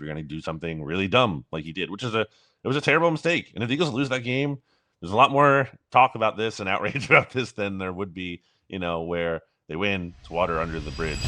if you're going to do something really dumb like he did, it was a terrible mistake. And if the Eagles lose that game, there's a lot more talk about this and outrage about this than there would be, where they win. It's water under the bridge.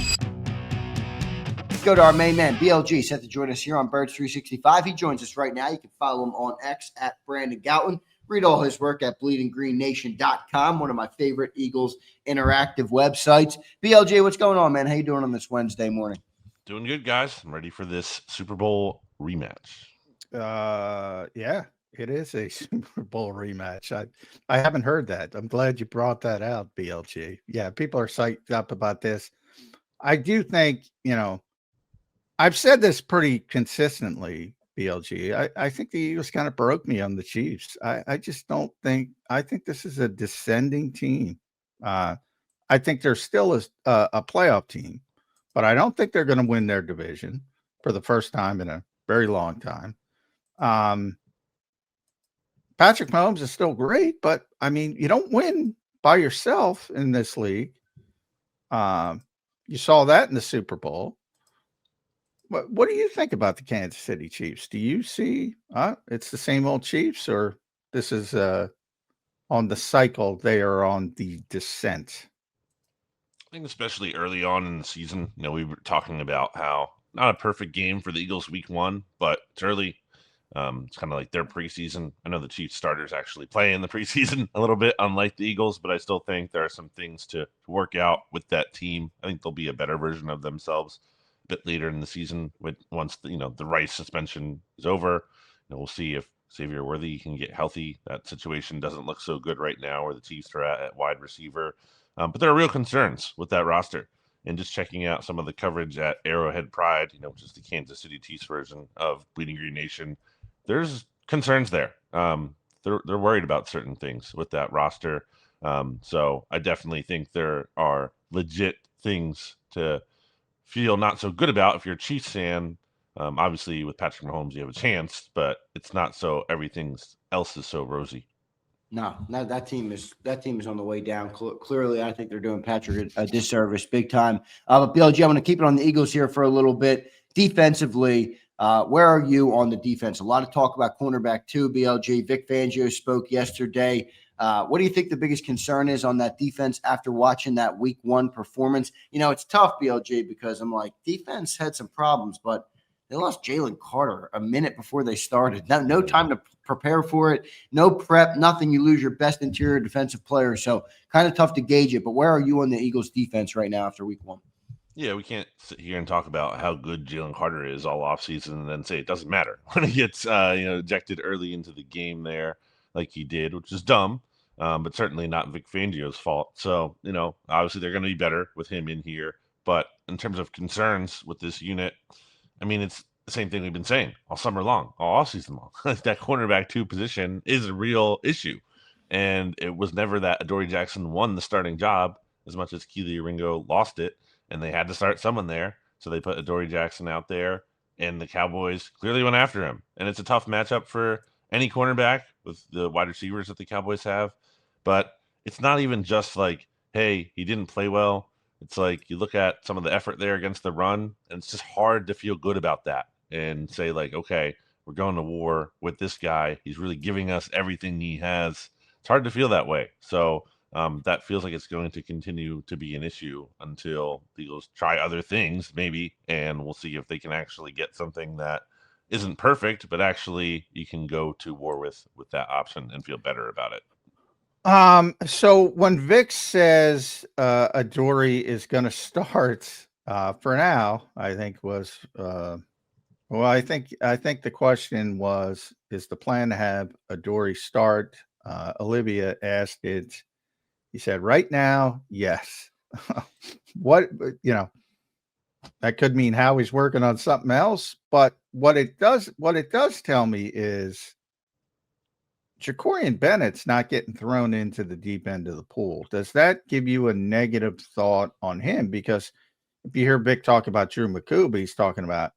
Go to our main man, BLG, set to join us here on Birds 365. He joins us right now. You can follow him on X at Brandon Goutland. Read all his work at bleedinggreennation.com, one of my favorite Eagles interactive websites. BLG, what's going on, man? How you doing on this Wednesday morning? Doing good, guys. I'm ready for this Super Bowl rematch. Yeah, it is a Super Bowl rematch. I haven't heard that. I'm glad you brought that out, BLG. Yeah, people are psyched up about this. I do think, I've said this pretty consistently, BLG. I think the Eagles kind of broke me on the Chiefs. I just don't think – I think this is a descending team. I think they're still a playoff team, but I don't think they're going to win their division for the first time in a very long time. Patrick Mahomes is still great, but, I mean, you don't win by yourself in this league. You saw that in the Super Bowl. What do you think about the Kansas City Chiefs? Do you see it's the same old Chiefs, or this is on the cycle, they are on the descent? I think especially early on in the season, we were talking about how not a perfect game for the Eagles week 1, but it's early. It's kind of like their preseason. I know the Chiefs starters actually play in the preseason a little bit, unlike the Eagles, but I still think there are some things to work out with that team. I think they'll be a better version of themselves a bit later in the season once the Rice suspension is over. We'll see if Xavier Worthy can get healthy. That situation doesn't look so good right now where the Chiefs are at wide receiver. But there are real concerns with that roster. And just checking out some of the coverage at Arrowhead Pride, which is the Kansas City Chiefs version of Bleeding Green Nation, there's concerns there. They're worried about certain things with that roster. So I definitely think there are legit things to feel not so good about if you're a Chiefs fan. Obviously, with Patrick Mahomes, you have a chance, but it's not so everything else is so rosy. No, that team is on the way down. Clearly, I think they're doing Patrick a disservice big time. But BLG, I'm going to keep it on the Eagles here for a little bit. Defensively, where are you on the defense? A lot of talk about cornerback too, BLG. Vic Fangio spoke yesterday. What do you think the biggest concern is on that defense after watching that week 1 performance? It's tough, BLG, because I'm like, defense had some problems, but they lost Jalen Carter a minute before they started. No time to prepare for it, no prep, nothing. You lose your best interior defensive player. So kind of tough to gauge it. But where are you on the Eagles defense right now after week 1? Yeah, we can't sit here and talk about how good Jalen Carter is all offseason and then say it doesn't matter when he gets ejected early into the game there like he did, which is dumb, but certainly not Vic Fangio's fault. So, obviously they're going to be better with him in here. But in terms of concerns with this unit, I mean, it's the same thing we've been saying all summer long, all season long. That cornerback 2 position is a real issue. And it was never that Adoree Jackson won the starting job as much as Keely Ringo lost it. And they had to start someone there. So they put Adoree Jackson out there. And the Cowboys clearly went after him. And it's a tough matchup for any cornerback with the wide receivers that the Cowboys have. But it's not even just like, hey, he didn't play well. It's like you look at some of the effort there against the run, and it's just hard to feel good about that and say, like, okay, we're going to war with this guy. He's really giving us everything he has. It's hard to feel that way. So that feels like it's going to continue to be an issue until the Eagles try other things, maybe, and we'll see if they can actually get something that isn't perfect, but actually you can go to war with that option and feel better about it. So when Vic says Adoree is going to start for now, I think was I think the question was, is the plan to have Adoree start? Olivia asked it. He said, right now, yes. What that could mean Howie's working on something else, but what it does tell me is Jacorian Bennett's not getting thrown into the deep end of the pool. Does that give you a negative thought on him? Because if you hear Vic talk about Drew McCool, he's talking about,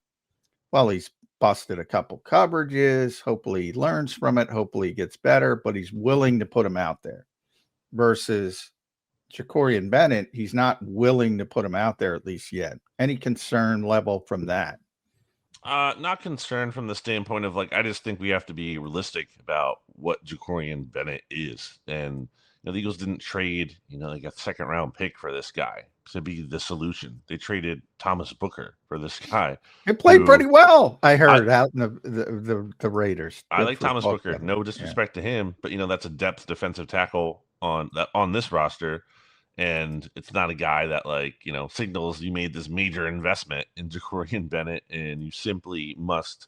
well, he's busted a couple coverages. Hopefully he learns from it. Hopefully he gets better, but he's willing to put him out there. Versus Jacorian Bennett, he's not willing to put him out there, at least yet. Any concern level from that? Not concerned from the standpoint of like I just think we have to be realistic about what Jacorian Bennett is, and the Eagles didn't trade like a second round pick for this guy to be the solution. They traded Thomas Booker for this guy, It played pretty who well. I I heard out in the Raiders. I Good like football Thomas Booker. player. No Yeah. disrespect to him, but that's a depth defensive tackle on this roster, and it's not a guy that signals you made this major investment in Jacorian Bennett, and you simply must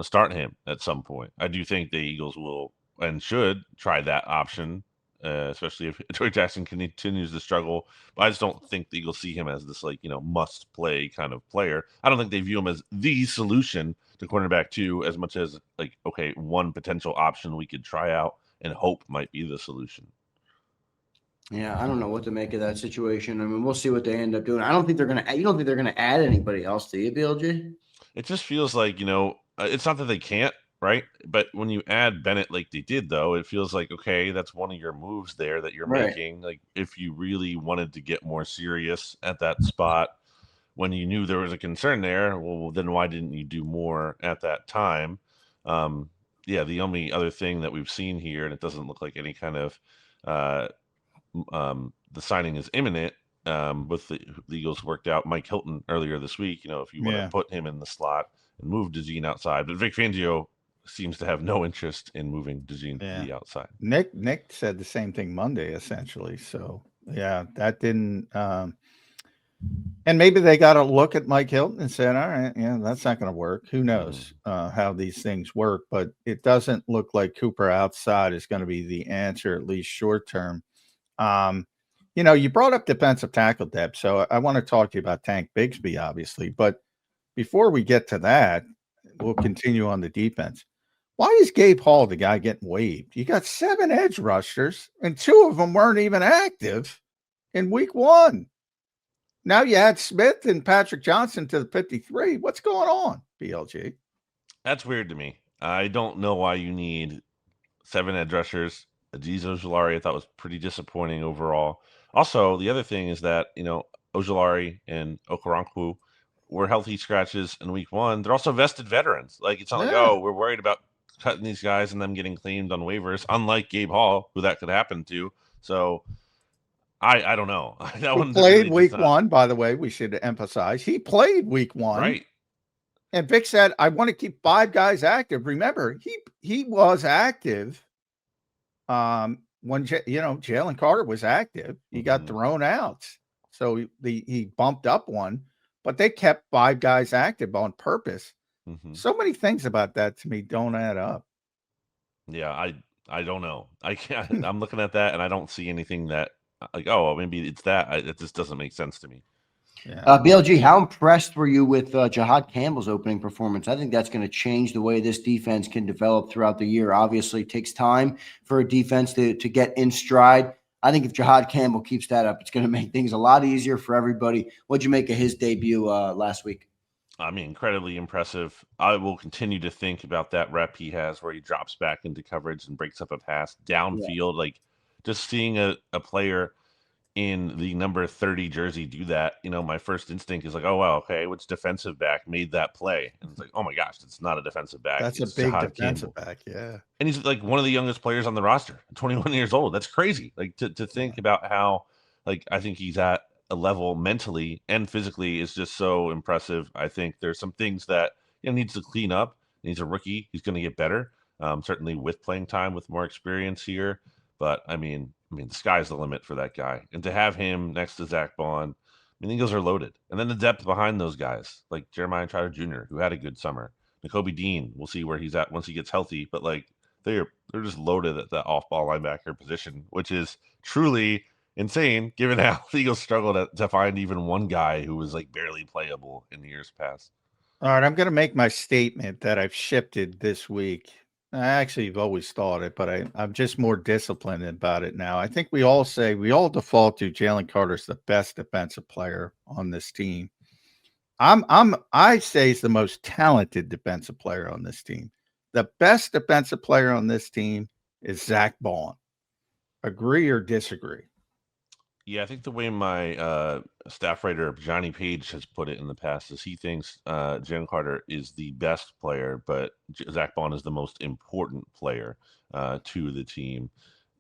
start him at some point. I do think the Eagles will and should try that option, especially if Troy Jackson continues to struggle. But I just don't think the Eagles see him as this must play kind of player. I don't think they view him as the solution to cornerback two as much as okay, one potential option we could try out and hope might be the solution. Yeah, I don't know what to make of that situation. I mean, we'll see what they end up doing. I don't think they're gonna. You don't think they're gonna add anybody else to you, BLG? It just feels like it's not that they can't, right? But when you add Bennett like they did, though, it feels like okay, that's one of your moves there that you're Right. making. Like if you really wanted to get more serious at that spot when you knew there was a concern there, well, then why didn't you do more at that time? Yeah, the only other thing that we've seen here, and it doesn't look like any kind of uh, the signing is imminent. With the Eagles worked out Mike Hilton earlier this week. If you want to Yeah. put him in the slot and move DeJean outside, but Vic Fangio seems to have no interest in moving DeJean to the outside. Nick said the same thing Monday, essentially. So yeah, that didn't. And maybe they got to look at Mike Hilton and said, all right, yeah, that's not going to work. Who knows how these things work? But it doesn't look like Cooper outside is going to be the answer, at least short term. You brought up defensive tackle depth, so I want to talk to you about Tank Bigsby, obviously. But before we get to that, we'll continue on the defense. Why is Gabe Hall the guy getting waived? You got 7 edge rushers, and 2 of them weren't even active in week 1. Now you add Smith and Patrick Johnson to the 53. What's going on, BLG? That's weird to me. I don't know why you need 7 edge rushers. Aziz Ojulari I thought was pretty disappointing overall. Also, the other thing is that, Ojulari and Okoronkwo were healthy scratches in week 1. They're also vested veterans. Like, it's not like, oh, we're worried about cutting these guys and them getting claimed on waivers, unlike Gabe Hall, who that could happen to. So, I don't know. That He played really week 1, by the way, we should emphasize. He played week 1. Right. And Vic said, I want to keep 5 guys active. Remember, he was active when Jalen Carter was active. He got thrown out. So he bumped up 1, but they kept 5 guys active on purpose. So many things about that to me don't add up. Yeah, I don't know. I can't. I'm looking at that and I don't see anything that oh, maybe it's that. It just doesn't make sense to me. Yeah. BLG, how impressed were you with Jahad Campbell's opening performance? I think that's going to change the way this defense can develop throughout the year. Obviously, it takes time for a defense to get in stride. I think if Jahad Campbell keeps that up, it's going to make things a lot easier for everybody. What'd you make of his debut last week? I mean, incredibly impressive. I will continue to think about that rep he has where he drops back into coverage and breaks up a pass downfield. Like just seeing a player in the number 30 jersey do that, my first instinct is like, oh, wow, okay, which defensive back made that play? And it's like, oh my gosh, it's not a defensive back. That's it's a big Jahad defensive Campbell. back, yeah. And he's like one of the youngest players on the roster, 21 years old. That's crazy. Like to think about how, I think he's at a level mentally and physically is just so impressive. I think there's some things that needs to clean up. He's a rookie. He's going to get better, certainly with playing time, with more experience here. But I mean, the sky's the limit for that guy. And to have him next to Zach Bond, the Eagles are loaded. And then the depth behind those guys, like Jeremiah Trotter Jr., who had a good summer. Nakobe Dean, we'll see where he's at once he gets healthy. But they're just loaded at the off-ball linebacker position, which is truly insane given how the Eagles struggled to find even one guy who was barely playable in the years past. All right, I'm going to make my statement that I've shifted this week. I actually have always thought it, but I'm just more disciplined about it now. I think we all default to Jalen Carter's the best defensive player on this team. I say he's the most talented defensive player on this team. The best defensive player on this team is Zach Bond. Agree or disagree? Yeah, I think the way my staff writer Johnny Page has put it in the past is he thinks Jalen Carter is the best player, but Zach Bond is the most important player to the team.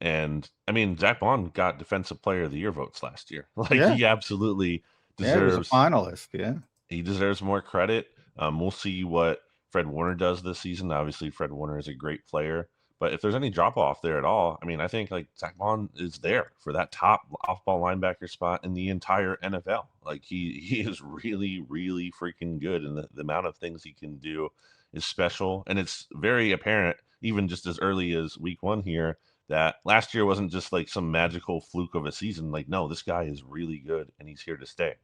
And I mean, Zach Bond got Defensive Player of the Year votes last year. Like Yeah. he absolutely Yeah, he was a deserves finalist. Yeah. he deserves more credit. We'll see what Fred Warner does this season. Obviously, Fred Warner is a great player, but if there's any drop off there at all, I mean, I think like Zach Bond is there for that top off ball linebacker spot in the entire NFL. Like he is really really freaking good, and the amount of things he can do is special, and it's very apparent even just as early as week one here that last year wasn't just like some magical fluke of a season. Like, no, this guy is really good, and he's here to stay.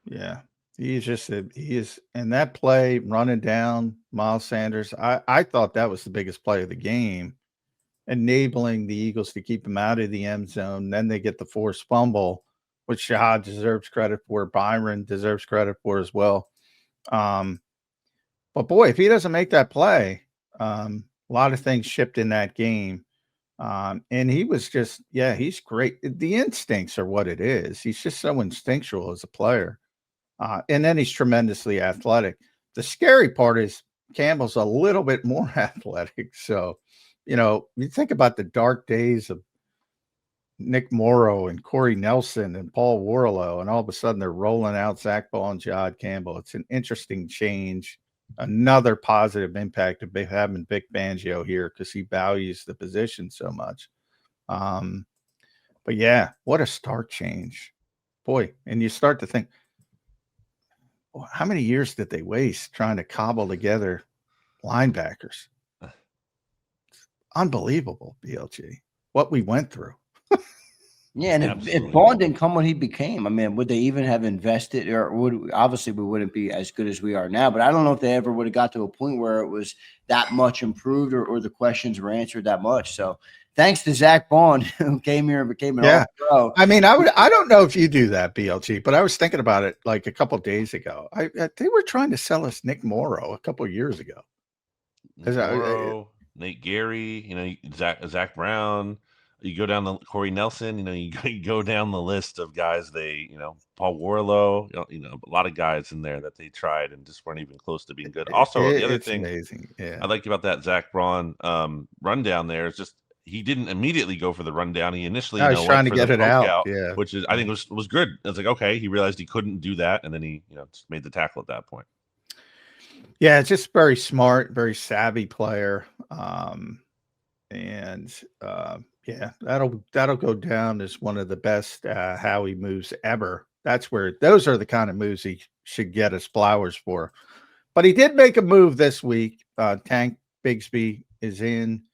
Yeah. He is in that play running down Miles Sanders. I thought that was the biggest play of the game, enabling the Eagles to keep him out of the end zone. Then they get the forced fumble, which Shahad deserves credit for. Byron deserves credit for as well. Um, but boy, if he doesn't make that play, a lot of things shipped in that game. And he was just, yeah, he's great. The instincts are what it is. He's just so instinctual as a player. And then he's tremendously athletic. The scary part is Campbell's a little bit more athletic. So, you think about the dark days of Nick Morrow and Corey Nelson and Paul Warlow, and all of a sudden they're rolling out Zach Ball and Jod Campbell. It's an interesting change. Another positive impact of having Vic Fangio here because he values the position so much. But yeah, what a stark change. Boy, and you start to think, how many years did they waste trying to cobble together linebackers? Unbelievable, BLG, what we went through. Yeah, and if Bond didn't come when he became, I mean, would they even have invested, or obviously we wouldn't be as good as we are now? But I don't know if they ever would have got to a point where it was that much improved, or the questions were answered that much. So thanks to Zach Bond, who came here and became an All-Pro. I mean, I don't know if you do that, BLG, but I was thinking about it like a couple of days ago. They were trying to sell us Nick Morrow a couple of years ago. Morrow, Nate Gary, Zach Brown. You go down the Corey Nelson. You go down the list of guys. Paul Warlow. A lot of guys in there that they tried and just weren't even close to being good. Also, the other thing amazing. Yeah, I like about that Zach Braun rundown there is just he didn't immediately go for the rundown. He initially, I was trying to get it out. Yeah, which is I think was good. It's like okay, he realized he couldn't do that, and then he just made the tackle at that point. Yeah, it's just very smart, very savvy player. Yeah, that'll go down as one of the best Howie moves ever. Those are the kind of moves he should get us flowers for. But he did make a move this week. Tank Bigsby is in.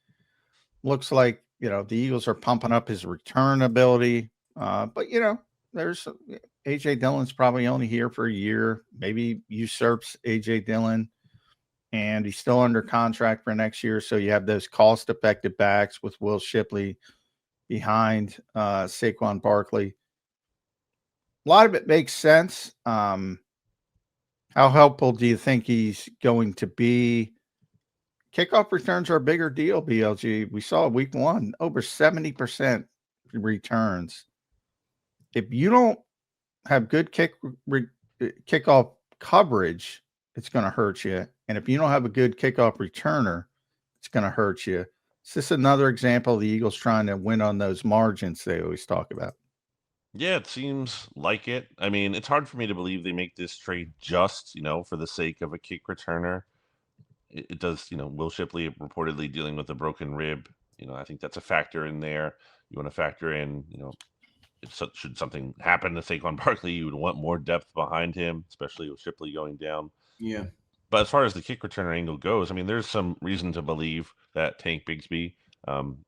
Looks like the Eagles are pumping up his return ability. But there's AJ Dillon's probably only here for a year. Maybe usurps AJ Dillon. And he's still under contract for next year. So you have those cost-effective backs with Will Shipley behind Saquon Barkley. A lot of it makes sense. How helpful do you think he's going to be? Kickoff returns are a bigger deal, BLG. We saw week one, over 70% returns. If you don't have good kickoff coverage, it's going to hurt you. And if you don't have a good kickoff returner, it's going to hurt you. Is this another example of the Eagles trying to win on those margins they always talk about? Yeah, it seems like it. I mean, it's hard for me to believe they make this trade just, for the sake of a kick returner. It does, Will Shipley reportedly dealing with a broken rib. I think that's a factor in there. You want to factor in, should something happen to Saquon Barkley, you would want more depth behind him, especially with Shipley going down. Yeah. But as far as the kick returner angle goes, I mean, there's some reason to believe that Tank Bigsby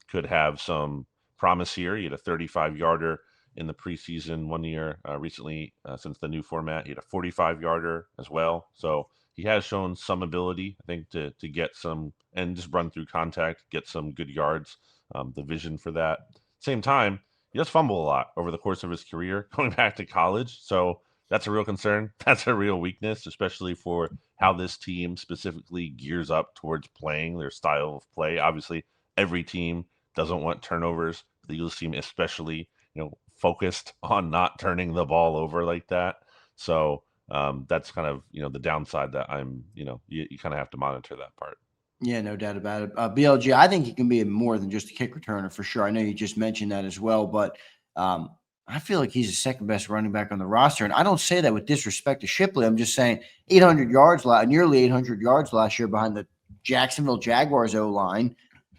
could have some promise here. He had a 35-yarder in the preseason 1 year recently since the new format. He had a 45-yarder as well. So he has shown some ability, I think, to get some and just run through contact, get some good yards. The vision for that. Same time, he does fumble a lot over the course of his career, going back to college. So that's a real concern. That's a real weakness, especially for how this team specifically gears up towards playing their style of play. Obviously, every team doesn't want turnovers. The Eagles team, especially, focused on not turning the ball over like that. So that's kind of, the downside that you kind of have to monitor that part. Yeah, no doubt about it. BLG, I think he can be more than just a kick returner for sure. I know you just mentioned that as well, but I feel like he's the second best running back on the roster. And I don't say that with disrespect to Shipley. I'm just saying 800 yards, nearly 800 yards last year behind the Jacksonville Jaguars O-line.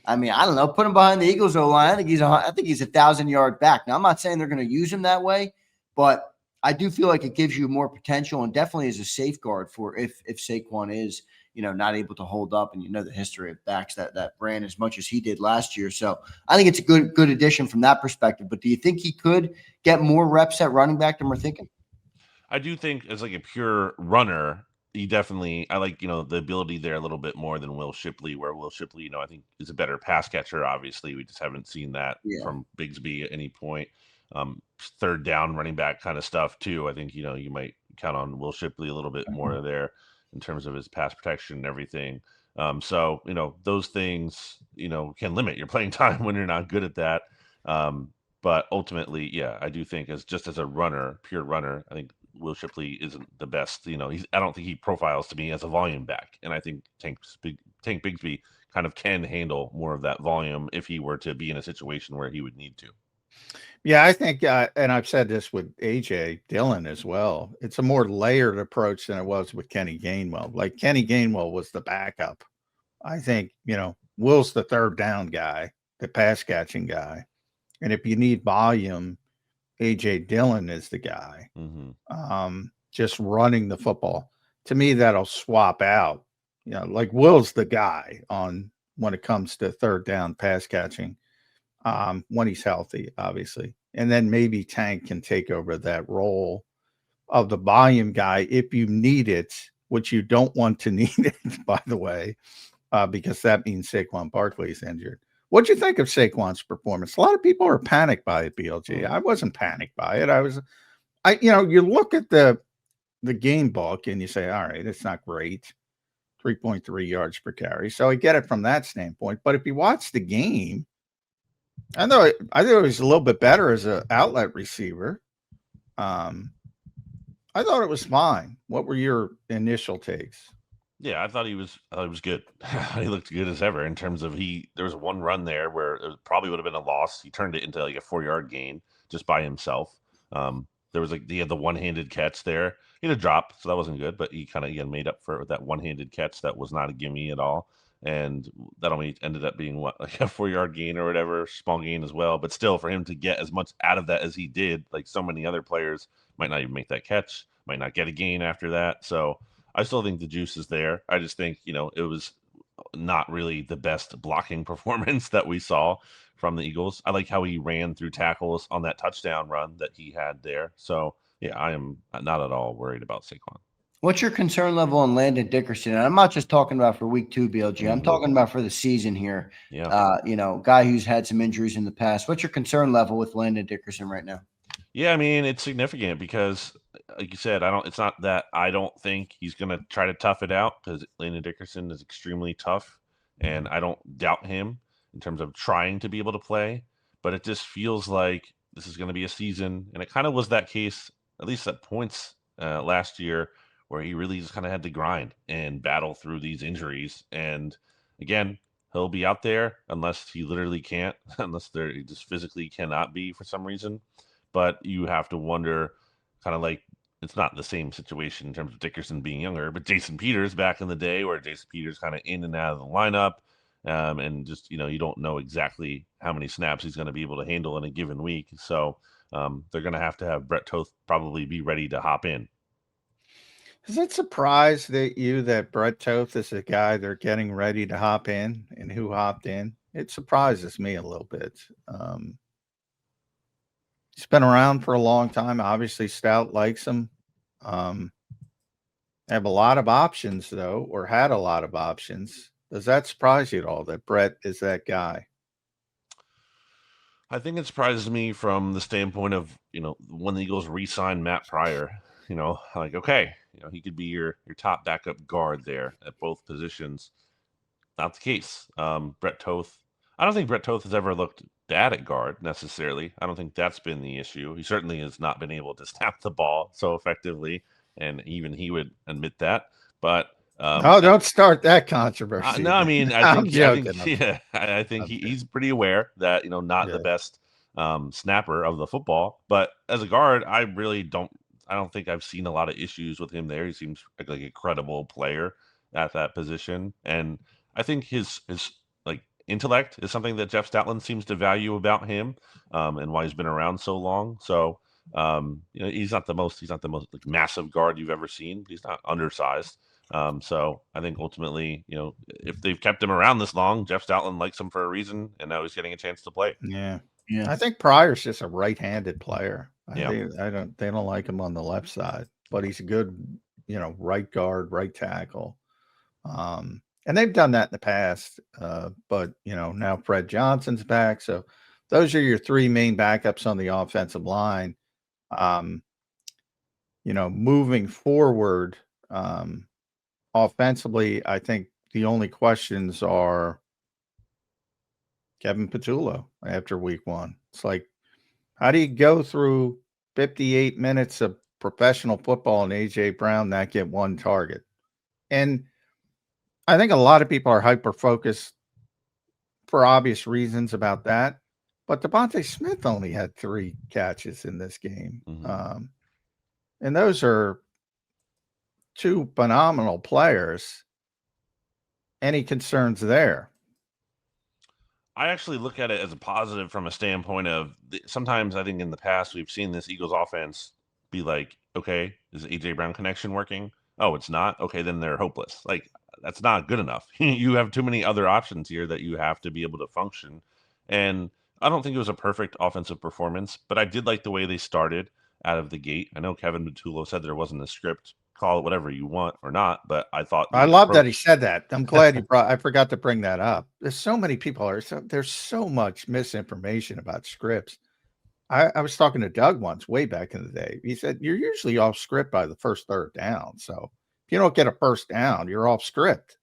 I mean, I don't know. Put him behind the Eagles O-line. I think he's 1,000-yard back. Now, I'm not saying they're going to use him that way, but I do feel like it gives you more potential and definitely is a safeguard for if Saquon is not able to hold up, and the history of backs that ran as much as he did last year. So I think it's a good addition from that perspective. But do you think he could get more reps at running back than we're thinking? I do think as like a pure runner, I like, the ability there a little bit more than Will Shipley, where Will Shipley, I think is a better pass catcher. Obviously, we just haven't seen that from Bigsby at any point. Third down running back kind of stuff too. I think, you might count on Will Shipley a little bit more there in terms of his pass protection and everything. So, those things, can limit your playing time when you're not good at that. But ultimately, yeah, I do think as a runner, pure runner, I think Will Shipley isn't the best. I don't think he profiles to me as a volume back, and I think Tank Bigsby kind of can handle more of that volume if he were to be in a situation where he would need to. Yeah, I think, and I've said this with AJ Dillon as well. It's a more layered approach than it was with Kenny Gainwell. Like Kenny Gainwell was the backup. I think Will's the third down guy, the pass catching guy, and if you need volume, AJ Dillon is the guy. Just running the football. To me, that'll swap out. Like Will's the guy when it comes to third down pass catching, when he's healthy, obviously. And then maybe Tank can take over that role of the volume guy if you need it, which you don't want to need it, by the way, because that means Saquon Barkley is injured. What'd you think of Saquon's performance? A lot of people are panicked by it, BLG. I wasn't panicked by it. You look at the game book and you say, all right, it's not great. 3.3 yards per carry. So I get it from that standpoint. But if you watch the game, I thought it was a little bit better as an outlet receiver. I thought it was fine. What were your initial takes? Yeah, I thought he was good. He looked good as ever in terms of there was one run there where it probably would have been a loss. He turned it into like a 4-yard gain just by himself. There was he had the one-handed catch there. He had a drop, so that wasn't good, but he kind of made up for it with that one-handed catch that was not a gimme at all. And that only ended up being like a 4-yard gain or whatever, small gain as well. But still, for him to get as much out of that as he did, like so many other players might not even make that catch, might not get a gain after that. So I still think the juice is there. I just think, it was not really the best blocking performance that we saw from the Eagles. I like how he ran through tackles on that touchdown run that he had there. So, yeah, I am not at all worried about Saquon. What's your concern level on Landon Dickerson? And I'm not just talking about for week 2, BLG. I'm talking about for the season here. Yeah. Guy who's had some injuries in the past. What's your concern level with Landon Dickerson right now? Yeah, I mean, it's significant because, like you said, it's not that I don't think he's going to try to tough it out, because Landon Dickerson is extremely tough, and I don't doubt him in terms of trying to be able to play, but it just feels like this is going to be a season, and it kind of was that case, at least at points last year, where he really just kind of had to grind and battle through these injuries. And again, he'll be out there unless he literally can't, unless he just physically cannot be for some reason. But you have to wonder, kind of like, it's not the same situation in terms of Dickerson being younger, but Jason Peters back in the day, where Jason Peters kind of in and out of the lineup, and just, you don't know exactly how many snaps he's going to be able to handle in a given week. So they're going to have Brett Toth probably be ready to hop in. Does it surprise that Brett Toth is a guy they're getting ready to hop in, and who hopped in? It surprises me a little bit. He's been around for a long time. Obviously, Stout likes him. Have a lot of options, though, or had a lot of options. Does that surprise you at all that Brett is that guy? I think it surprises me from the standpoint of, when the Eagles re-signed Matt Pryor, like, okay, he could be your top backup guard there at both positions. Not the case. Brett Toth, I don't think Brett Toth has ever looked bad at guard necessarily. I don't think that's been the issue. He certainly has not been able to snap the ball so effectively, and even he would admit that. But Oh, don't start that controversy no, I again. mean, I'm joking. yeah, I think I'm joking. he's pretty aware that not the Yeah. best snapper of the football, but as a guard, I don't think I've seen a lot of issues with him there. He seems like a credible player at that position, and I think his like intellect is something that Jeff Stoutland seems to value about him, and why he's been around so long. So he's not the most like massive guard you've ever seen. He's not undersized. So I think ultimately, if they've kept him around this long, Jeff Stoutland likes him for a reason, and now he's getting a chance to play. Yeah. Yeah. I think Pryor's just a right-handed player. Yeah. They don't like him on the left side, but he's a good, right guard, right tackle. And they've done that in the past. But now Fred Johnson's back. So those are your three main backups on the offensive line. Moving forward, offensively, I think the only questions are Kevin Patullo after week one. It's like, how do you go through 58 minutes of professional football and AJ Brown not get one target? And I think a lot of people are hyper focused for obvious reasons about that. But Devontae Smith only had 3 catches in this game. Mm-hmm. And those are 2 phenomenal players. Any concerns there? I actually look at it as a positive from a standpoint of sometimes I think in the past we've seen this Eagles offense be like, okay, is the AJ Brown connection working? Oh, it's not. Okay, then they're hopeless. Like that's not good enough. You have too many other options here that you have to be able to function. And I don't think it was a perfect offensive performance, but I did like the way they started out of the gate. I know Kevin Matullo said there wasn't a script. Call it whatever you want or not, but I thought I the love that he approach. said that. I'm glad I forgot to bring that up. There's so many people there's so much misinformation about scripts. I was talking to Doug once way back in the day. He said, you're usually off script by the first third down. So if you don't get a first down, you're off script.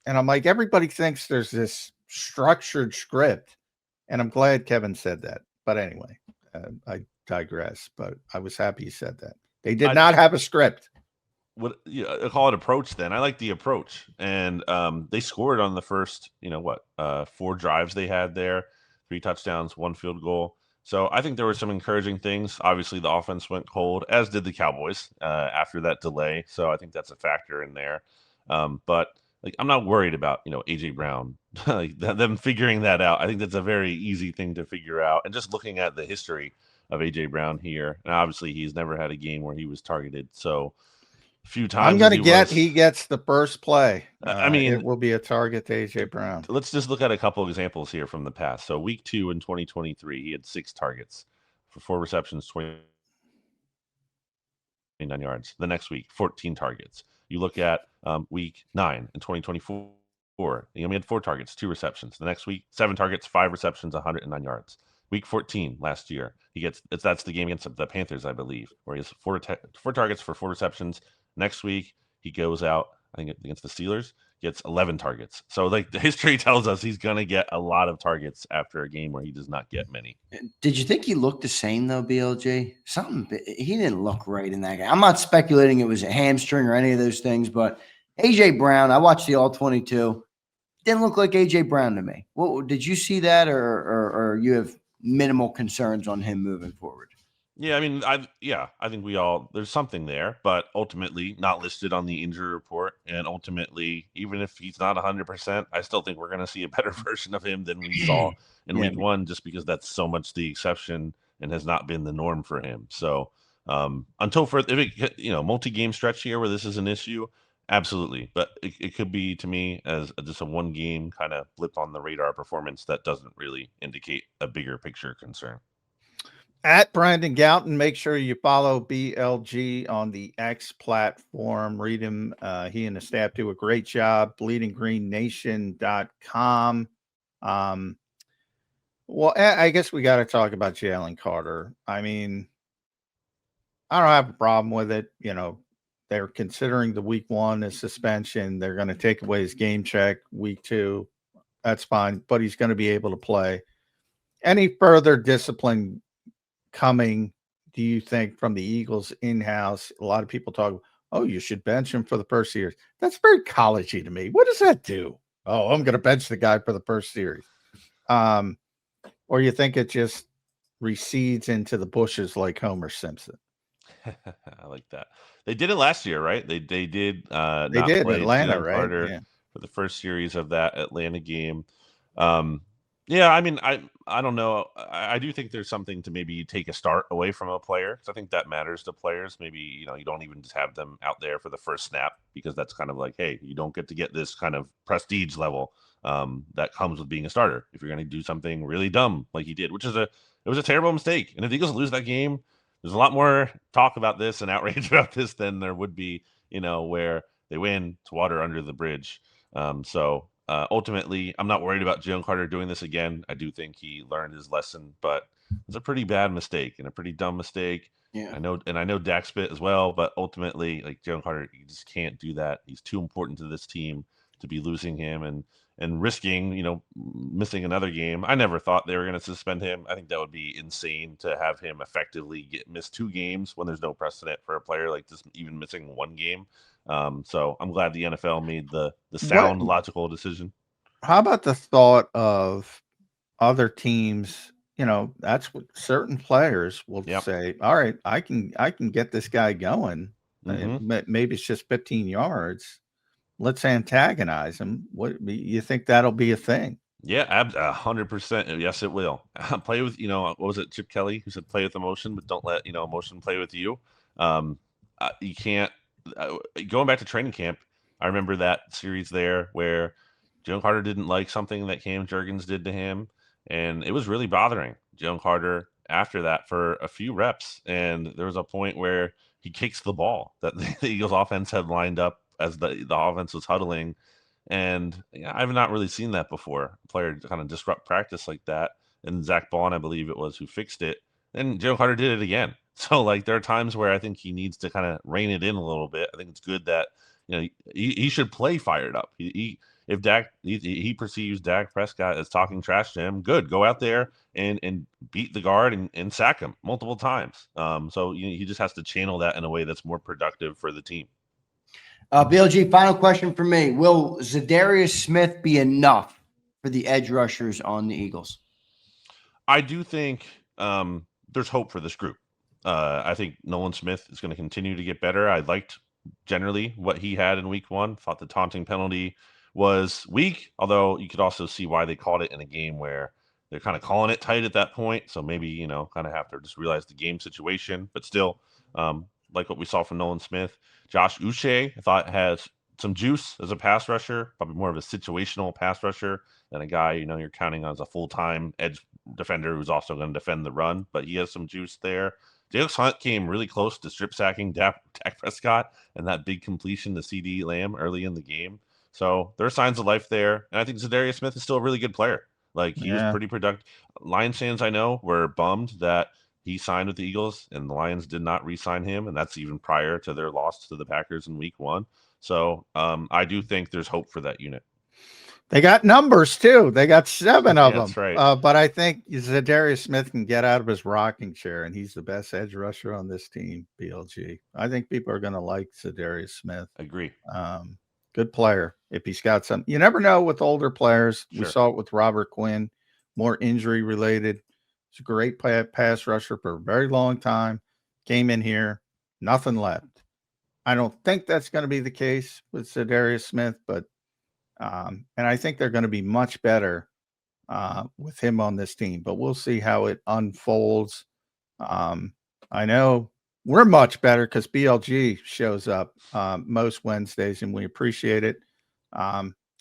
And I'm like, everybody thinks there's this structured script. And I'm glad Kevin said that. But anyway, I digress. But I was happy he said that. They did not have a script. I call it approach then. I like the approach. And they scored on the first, 4 drives they had there, 3 touchdowns, 1 field goal. So I think there were some encouraging things. Obviously, the offense went cold, as did the Cowboys after that delay. So I think that's a factor in there. But like, I'm not worried about AJ Brown, like them figuring that out. I think that's a very easy thing to figure out. And just looking at the history of AJ Brown here, and obviously he's never had a game where he was targeted. So a few times I'm going to he gets the first play. I mean, it will be a target to AJ Brown. Let's just look at a couple examples here from the past. So week 2 in 2023, he had 6 targets for 4 receptions, 29 yards. The next week, 14 targets. You look at week 9 in 2024, he only had 4 targets, 2 receptions. The next week, 7 targets, 5 receptions, 109 yards. Week 14 last year, that's the game against the Panthers, I believe, where he has 4 targets for 4 receptions. Next week, he goes out, I think against the Steelers, gets 11 targets. So like the history tells us he's going to get a lot of targets after a game where he does not get many. Did you think he looked the same though, BLG? He didn't look right in that game. I'm not speculating it was a hamstring or any of those things, but AJ Brown, I watched the all 22. Didn't look like AJ Brown to me. What did you see that, or you have minimal concerns on him moving forward? Yeah, I mean, I think there's something there, but ultimately not listed on the injury report. And ultimately, even if he's not 100%, I still think we're going to see a better version of him than we saw in week 1, just because that's so much the exception and has not been the norm for him. So if it, multi-game stretch here where this is an issue, absolutely. But it could be to me as just a 1-game kind of blip on the radar performance that doesn't really indicate a bigger picture concern. At Brandon Gouton, make sure you follow BLG on the X platform. Read him. He and the staff do a great job. BleedingGreenNation.com. Well, I guess we got to talk about Jalen Carter. I mean, I don't have a problem with it. They're considering the week 1 as suspension. They're going to take away his game check week 2. That's fine, but he's going to be able to play. Any further discipline coming, do you think, from the Eagles in-house? A lot of people talk, oh, you should bench him for the first series. That's very collegey to me. What does that do? Oh, I'm going to bench the guy for the first series. Or you think it just recedes into the bushes like Homer Simpson? I like that. They did it last year, right? They did They not did play Atlanta, Jalen right? Carter Yeah. for the first series of that Atlanta game. Um, yeah, I mean, I don't know. I do think there's something to maybe take a start away from a player, because I think that matters to players. Maybe you don't even just have them out there for the first snap, because that's kind of like, hey, you don't get to get this kind of prestige level that comes with being a starter if you're going to do something really dumb like he did, which is it was a terrible mistake. And if the Eagles lose that game, there's a lot more talk about this and outrage about this than there would be, where they win. It's water under the bridge. Ultimately, I'm not worried about Jalen Carter doing this again. I do think he learned his lesson, but it's a pretty bad mistake and a pretty dumb mistake. Yeah. I know Dak spit as well, but ultimately, like Jalen Carter, you just can't do that. He's too important to this team to be losing him and risking, missing another game. I never thought they were going to suspend him. I think that would be insane to have him effectively miss 2 games when there's no precedent for a player like this even missing 1 game. So I'm glad the NFL made the sound logical decision. How about the thought of other teams? That's what certain players will say. All right, I can get this guy going. Maybe it's just 15 yards. Let's antagonize him. What you think that'll be a thing? Yeah, 100%. Yes, it will. Play with, what was it, Chip Kelly, who said play with emotion, but don't let, emotion play with you. You can't, going back to training camp, I remember that series there where Jalen Carter didn't like something that Cam Jurgens did to him, and it was really bothering Jalen Carter after that for a few reps. And there was a point where he kicks the ball that the Eagles offense had lined up as the offense was huddling. And I've not really seen that before. A player kind of disrupt practice like that. And Zach Bond, I believe it was, who fixed it. And Jalen Carter did it again. So like there are times where I think he needs to kind of rein it in a little bit. I think it's good that he should play fired up. If Dak he perceives Dak Prescott as talking trash to him, good. Go out there and beat the guard and sack him multiple times. So he just has to channel that in a way that's more productive for the team. BLG, final question for me. Will Zadarius Smith be enough for the edge rushers on the Eagles? I do think there's hope for this group. I think Nolan Smith is going to continue to get better. I liked generally what he had in week 1. Thought the taunting penalty was weak, although you could also see why they called it in a game where they're kind of calling it tight at that point. So maybe, kind of have to just realize the game situation. But still, like what we saw from Nolan Smith. Josh Uche, I thought, has some juice as a pass rusher, probably more of a situational pass rusher than a guy, you're counting on as a full-time edge defender who's also going to defend the run, but he has some juice there. Jalen Hunt came really close to strip sacking Dak Prescott and that big completion to CD Lamb early in the game. So there are signs of life there. And I think Zadarius Smith is still a really good player. Like he was pretty productive. Lions fans I know were bummed that he signed with the Eagles and the Lions did not re-sign him. And that's even prior to their loss to the Packers in week 1. So I do think there's hope for that unit. They got numbers too. They got 7 of them. That's right. But I think Zadarius Smith can get out of his rocking chair, and he's the best edge rusher on this team, BLG. I think people are going to like Zadarius Smith. Agree. Good player. If he's got some, you never know with older players. Sure. We saw it with Robert Quinn, more injury related. He's a great pass rusher for a very long time. Came in here, nothing left. I don't think that's going to be the case with Zadarius Smith, but and I think they're going to be much better with him on this team, but we'll see how it unfolds. I know we're much better because BLG shows up most Wednesdays, and we appreciate it.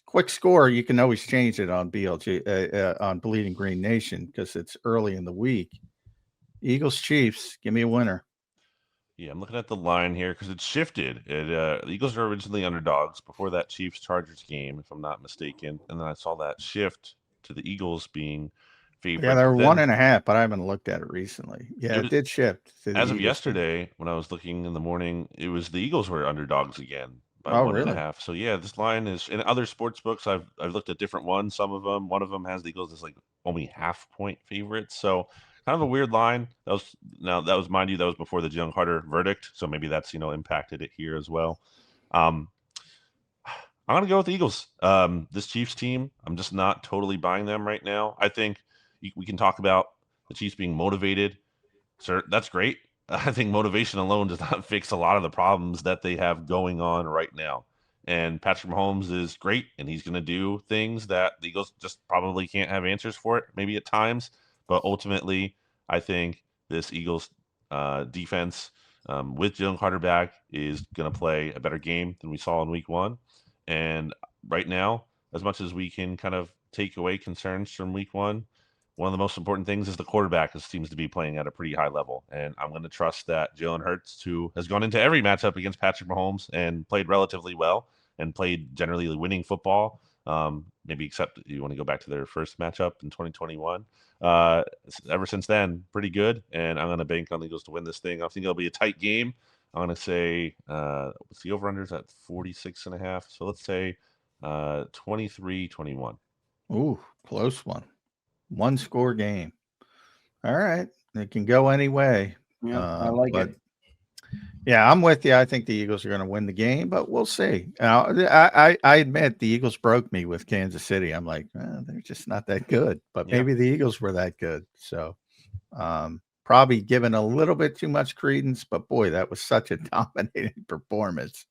Quick score, you can always change it on BLG, on Bleeding Green Nation, because it's early in the week. Eagles Chiefs, give me a winner. Yeah, I'm looking at the line here because it's shifted. The Eagles were originally underdogs before that Chiefs-Chargers game, if I'm not mistaken. And then I saw that shift to the Eagles being favored. Yeah, they were 1.5, but I haven't looked at it recently. Yeah, it did shift. As of yesterday, when I was looking in the morning, it was the Eagles were underdogs again. by Oh, one and a really? half. So yeah, this line is in other sports books. I've looked at different ones. One of them has the Eagles as like only half-point favorites. So kind of a weird line. That was, mind you, that was before the Jalen Carter verdict. So maybe that's impacted it here as well. Um, I'm gonna go with the Eagles. This Chiefs team, I'm just not totally buying them right now. I think we can talk about the Chiefs being motivated. Sir, that's great. I think motivation alone does not fix a lot of the problems that they have going on right now. And Patrick Mahomes is great, and he's going to do things that the Eagles just probably can't have answers for it, maybe at times. But ultimately, I think this Eagles defense with Jalen Carter back is going to play a better game than we saw in Week 1. And right now, as much as we can kind of take away concerns from Week 1, one of the most important things is the quarterback seems to be playing at a pretty high level. And I'm going to trust that Jalen Hurts, who has gone into every matchup against Patrick Mahomes and played relatively well and played generally winning football, maybe except you want to go back to their first matchup in 2021. Ever since then, pretty good. And I'm going to bank on the Eagles to win this thing. I think it'll be a tight game. I'm going to say, what's the over-unders at 46.5? So let's say 23-21. Ooh, close one. One score game. All right. It can go any way. Yeah, I like it. Yeah, I'm with you. I think the Eagles are going to win the game, but we'll see. I admit the Eagles broke me with Kansas City. I'm like, they're just not that good, but maybe the Eagles were that good. So probably given a little bit too much credence, but boy, that was such a dominating performance.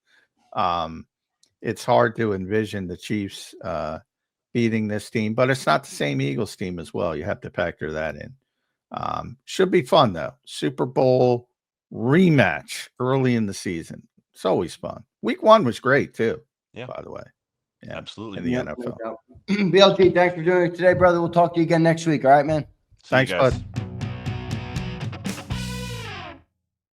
It's hard to envision the Chiefs beating this team, but it's not the same Eagles team as well. You have to factor that in. Should be fun though. Super Bowl rematch early in the season. It's always fun. Week 1 was great too. Yeah, by the way. Yeah, absolutely. in the NFL. BLG, thanks for doing it today, brother. We'll talk to you again next week. All right, man. Thanks, bud.